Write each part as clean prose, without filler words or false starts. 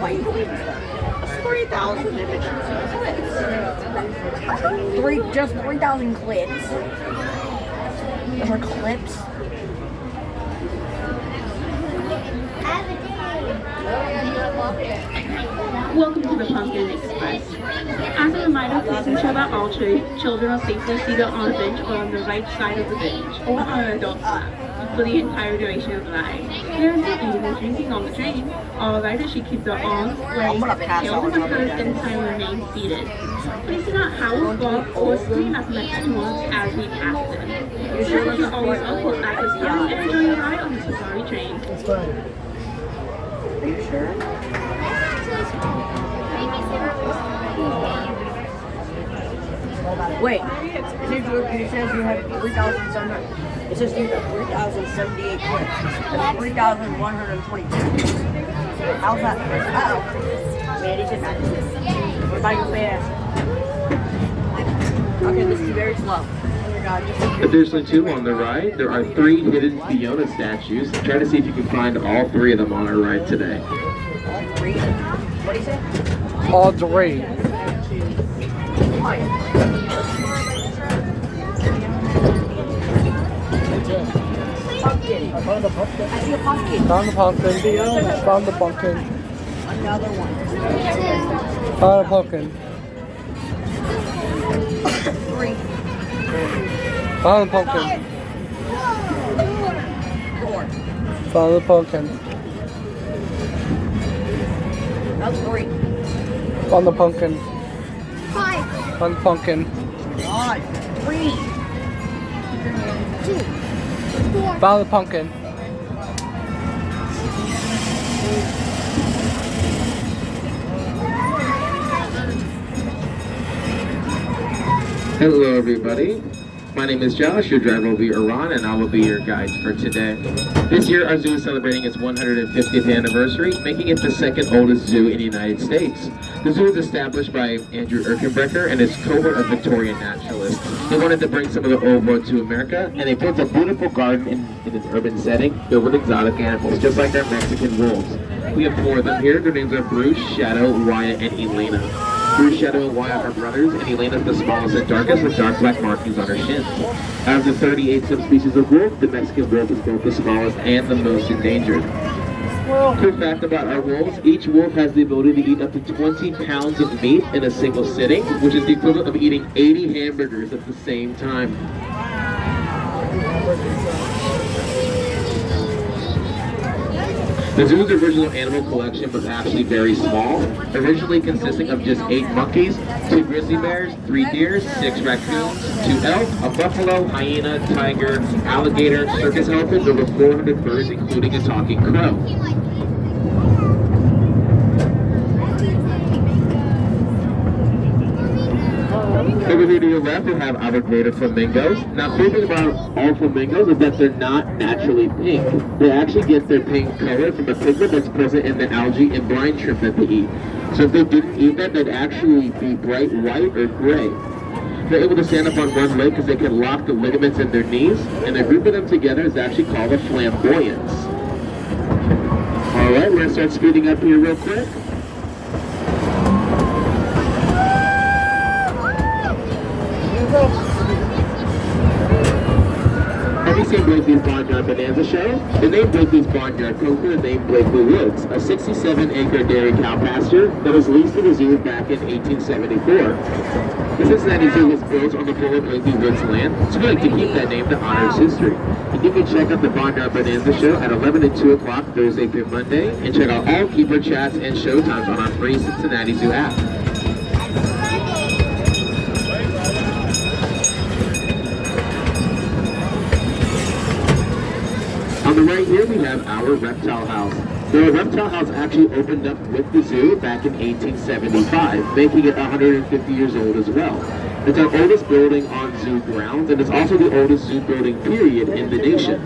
white clips. 3,000 images. Just 3,000 clips. Those are clips. Welcome to the Pumpkin Express. As a reminder, please ensure that all children are safely seated on a bench or on the right side of the bench or on an adult's lap for the entire duration of the ride. There is no eating or drinking on the train. All riders should keep their arms raised, tails and toes and remain seated. Please do not howl, bark, or scream at the next tours as we pass them. Ensure that you're always uncle at this time and enjoy your ride on the Safari train. It's fine. Are you sure? Wait, it says you have 3,700. It says you have 3,078 clips. That's 3,122. How's that? Uh-oh. Man, he did that. What about your fast? Okay, this is very slow. Additionally, too, on the ride, there are 3 hidden Fiona statues. Try to see if you can find all 3 of them on our ride today. All 3? What do you say? All 3. Pumpkin. I found a pumpkin. I see a pumpkin. Found the pumpkin. Found the pumpkin. Another one. Found a pumpkin. 3. Found the pumpkin. 4. Found the pumpkin. That's 3. Found the pumpkin. 5. Found the pumpkin. God. 3. 2. 4. Found the pumpkin. Hello, everybody. My name is Josh, your driver will be Iran, and I will be your guide for today. This year, our zoo is celebrating its 150th anniversary, making it the second oldest zoo in the United States. The zoo was established by Andrew Erkenbrecher and his cohort of Victorian naturalists. They wanted to bring some of the old world to America, and they built a beautiful garden in its urban setting filled with exotic animals, just like our Mexican wolves. We have 4 of them here. Their names are Bruce, Shadow, Wyatt, and Elena. Bruce, Shadow, and Wyatt are brothers, and Elena is the smallest and darkest with dark black markings on her shins. Out of the 38 subspecies of wolf, the Mexican wolf is both the smallest and the most endangered. Cool fact about our wolves, each wolf has the ability to eat up to 20 pounds of meat in a single sitting, which is the equivalent of eating 80 hamburgers at the same time. The zoo's original animal collection was actually very small, originally consisting of just 8 monkeys, 2 grizzly bears, 3 deer, 6 raccoons, 2 elk, a buffalo, hyena, tiger, alligator, circus elephant, over 400 birds, including a talking crow. Over here to your left, we have our greater flamingos. Now, cool thing about all flamingos is that they're not naturally pink. They actually get their pink color from a pigment that's present in the algae and brine shrimp that they eat. So if they didn't eat that, they'd actually be bright white or gray. They're able to stand up on one leg because they can lock the ligaments in their knees, and the group of them together is actually called a flamboyance. All right, we're going to start speeding up here real quick. Have you seen Blakely's Barnyard Bonanza show? The name Blakely's Barnyard comes from the name Blakely Woods, a 67-acre dairy cow pasture that was leased to the zoo back in 1874. The Cincinnati Zoo was built on the full Blakely Woods land, so we like to keep that name to honor its history. And you can check out the Barnyard Bonanza show at 11 and 2 o'clock Thursday through Monday, and check out all keeper chats and show times on our free Cincinnati Zoo app. On the right here, we have our reptile house. The reptile house actually opened up with the zoo back in 1875, making it 150 years old as well. It's our oldest building on zoo grounds, and it's also the oldest zoo building period in the nation.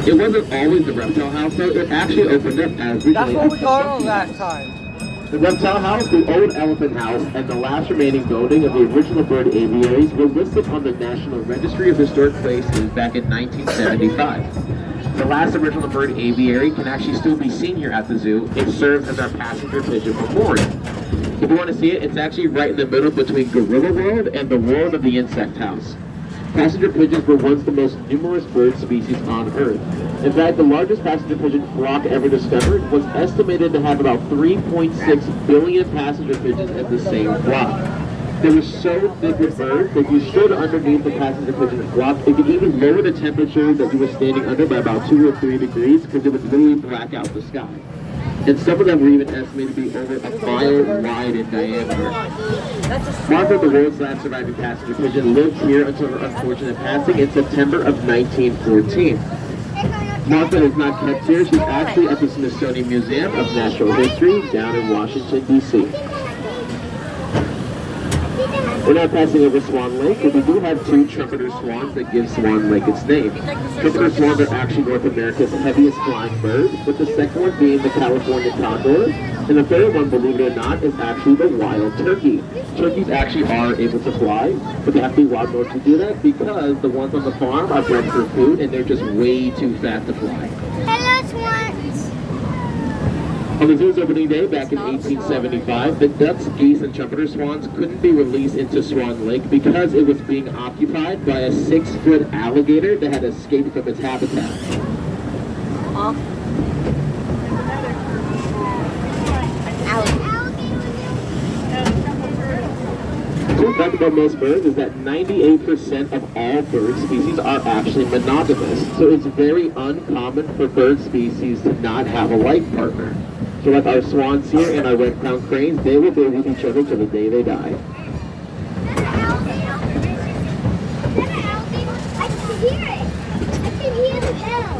It wasn't always the reptile house, though. It actually opened up as the That's what we called it last time. The reptile house, the old elephant house, and the last remaining building of the original bird aviaries were listed on the National Registry of Historic Places back in 1975. The last original bird aviary can actually still be seen here at the zoo. It serves as our passenger pigeon memorial. If you want to see it, it's actually right in the middle between Gorilla World and the world of the insect house. Passenger pigeons were once the most numerous bird species on Earth. In fact, the largest passenger pigeon flock ever discovered was estimated to have about 3.6 billion passenger pigeons in the same flock. They were so thick with birds that if you stood underneath the passenger pigeon flock, it could even lower the temperature that you were standing under by about 2 or 3 degrees because it would literally black out the sky. And some of them were even estimated to be over a mile wide in diameter. Martha, the world's last surviving passenger pigeon, lived here until her unfortunate passing in September of 1914. Martha is not kept here. She's actually at the Smithsonian Museum of Natural History down in Washington, D.C. We're now passing over Swan Lake, but we do have 2 trumpeter swans that give Swan Lake its name. Trumpeter swans are actually North America's heaviest flying bird, with the second one being the California condor, and the third one, believe it or not, is actually the wild turkey. Turkeys actually are able to fly, but they have to be wild in order to do that because the ones on the farm are bred for food and they're just way too fat to fly. Hello, swans. On the zoo's opening day back in 1875, the ducks, geese, and trumpeter swans couldn't be released into Swan Lake because it was being occupied by a 6-foot alligator that had escaped from its habitat. So the fact about most birds is that 98% of all bird species are actually monogamous. So it's very uncommon for bird species to not have a life partner. So like our swans here and our red-crowned cranes, they will be with each other till the day they die. I can hear it. I can hear the bell.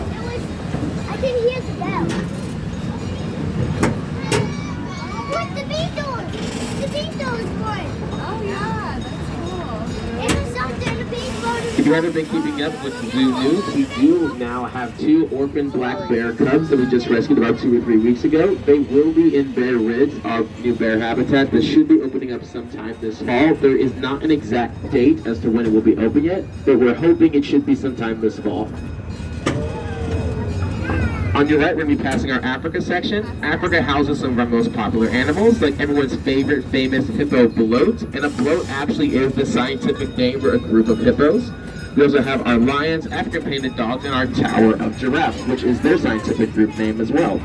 I can hear the bell. What the beetles? The beetles born. Oh yeah, that's cool. It was something the beetles. If you haven't been keeping up with the zoo news, we do now have 2 orphan black bear cubs that we just rescued about 2 or 3 weeks ago. They will be in Bear Ridge, our new bear habitat that should be opening up sometime this fall. There is not an exact date as to when it will be open yet, but we're hoping it should be sometime this fall. On your right, we're going to be passing our Africa section. Africa houses some of our most popular animals, like everyone's favorite famous hippo bloat. And a bloat actually is the scientific name for a group of hippos. We also have our lions, African painted dogs, and our tower of giraffes, which is their scientific group name as well.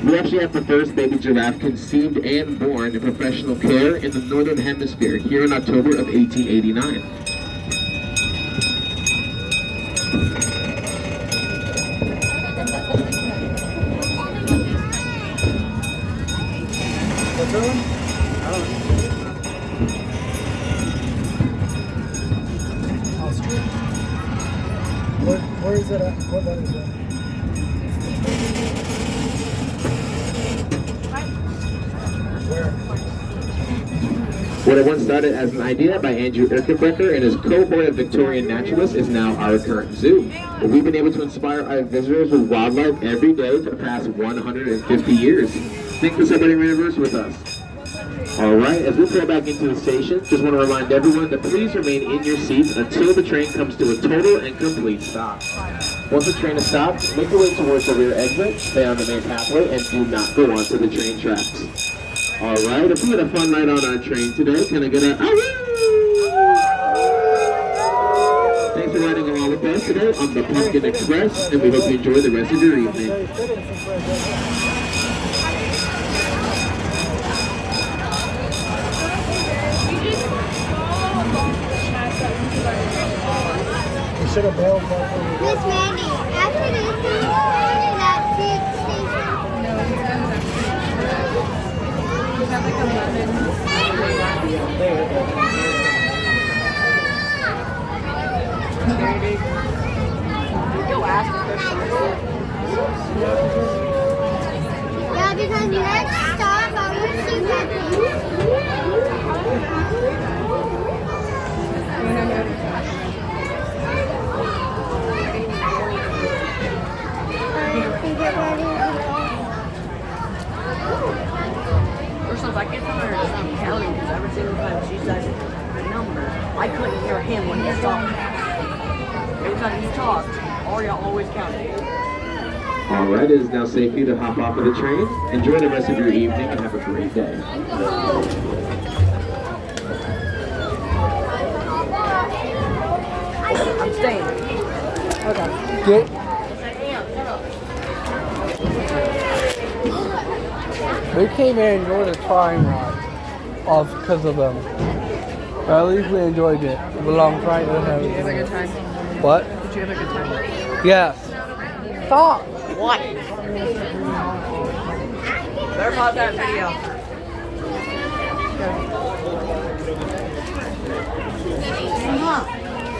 We actually have the first baby giraffe conceived and born in professional care in the Northern Hemisphere here in October of 1889. Where is it at? What one is it? Where? What once started as an idea by Andrew Erkenbrecher and his cohort of Victorian naturalists is now our current zoo. We've been able to inspire our visitors with wildlife every day for the past 150 years. Thanks for celebrating our anniversary with us. Alright, as we pull back into the station, just want to remind everyone to please remain in your seats until the train comes to a total and complete stop. Once the train is stopped, make your way towards the rear exit, stay on the main pathway, and do not go onto the train tracks. Alright, if we had a fun night on our train today, can I get a Thanks for riding along with us today on the Pumpkin Express, and we hope you enjoy the rest of your evening. Should have bailed Miss Mandy, after this, can you find in that Yeah, because next stop I want to see Aria always counts. All right, it is now safe for you to hop off of the train. Enjoy the rest of your evening and have a great day. I'm staying. Okay. Get. We came here and enjoyed the time ride off because of them. But at least we enjoyed it. It was a long ride. Did you have a good time? What? Did you have a good time? Yes. Stop. What? Better pause that video.